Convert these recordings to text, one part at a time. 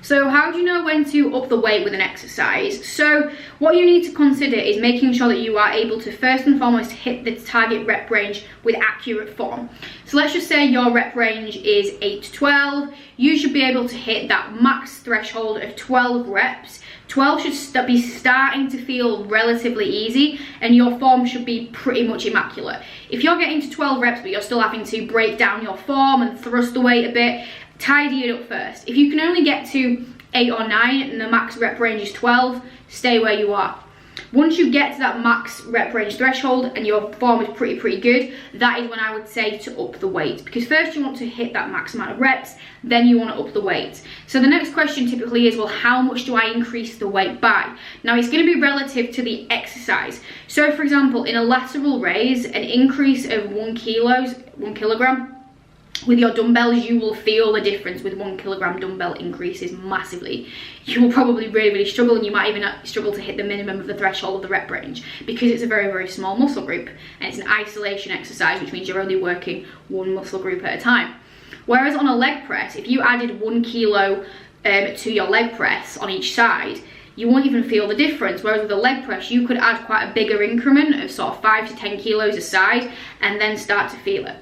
So how do you know when to up the weight with an exercise? So what you need to consider is making sure that you are able to first and foremost hit the target rep range with accurate form. So let's just say your rep range is 8 to 12. You should be able to hit that max threshold of 12 reps. 12 should be starting to feel relatively easy, and your form should be pretty much immaculate. If you're getting to 12 reps but you're still having to break down your form and thrust the weight a bit, tidy it up first. If you can only get to 8 or 9 and the max rep range is 12, stay where you are. Once you get to that max rep range threshold and your form is pretty good, that is when I would say to up the weight, because first you want to hit that max amount of reps, then you want to up the weight. So the next question typically is, well, how much do I increase the weight by? Now it's going to be relative to the exercise. So for example, in a lateral raise, an increase of 1 kilogram with your dumbbells, you will feel the difference. With 1 kilogram dumbbell increases massively. You will probably really struggle, and you might even struggle to hit the minimum of the threshold of the rep range, because it's a very small muscle group and it's an isolation exercise, which means you're only working one muscle group at a time. Whereas on a leg press, if you added 1 kilo to your leg press on each side, you won't even feel the difference. Whereas with a leg press, you could add quite a bigger increment of sort of 5 to 10 kilos a side and then start to feel it.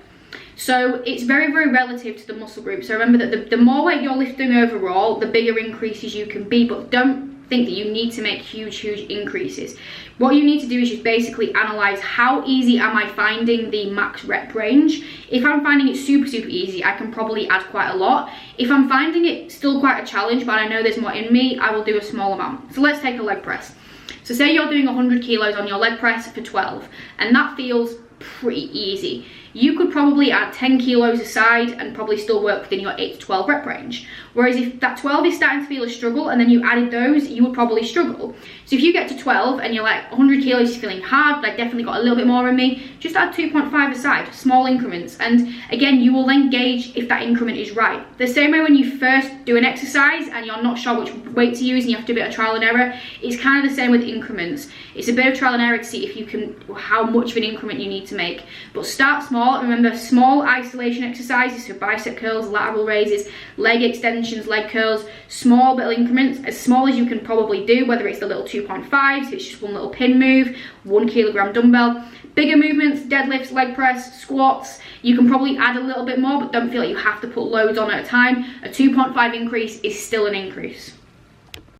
So it's very relative to the muscle group. So remember that the more weight you're lifting overall, the bigger increases you can be, but don't think that you need to make huge increases. What you need to do is just basically analyze, how easy am I finding the max rep range? If I'm finding it super easy, I can probably add quite a lot. If I'm finding it still quite a challenge, but I know there's more in me, I will do a small amount. So let's take a leg press. So say you're doing 100 kilos on your leg press for 12, and that feels pretty easy. You could probably add 10 kilos aside and probably still work within your 8 to 12 rep range. Whereas if that 12 is starting to feel a struggle and then you added those, you would probably struggle. So if you get to 12 and you're like, 100 kilos is feeling hard, but I definitely got a little bit more in me, just add 2.5 aside, small increments. And again, you will then gauge if that increment is right. The same way when you first do an exercise and you're not sure which weight to use and you have to do a bit of trial and error, it's kind of the same with increments. It's a bit of trial and error to see if you can, how much of an increment you need to make. But start small. Remember, small isolation exercises, so bicep curls, lateral raises, leg extensions, leg curls, small little increments, as small as you can probably do, whether it's the little 2.5, so it's just one little pin move, 1 kilogram dumbbell. Bigger movements, deadlifts, leg press, squats, you can probably add a little bit more, but don't feel like you have to put loads on at a time. A 2.5 increase is still an increase.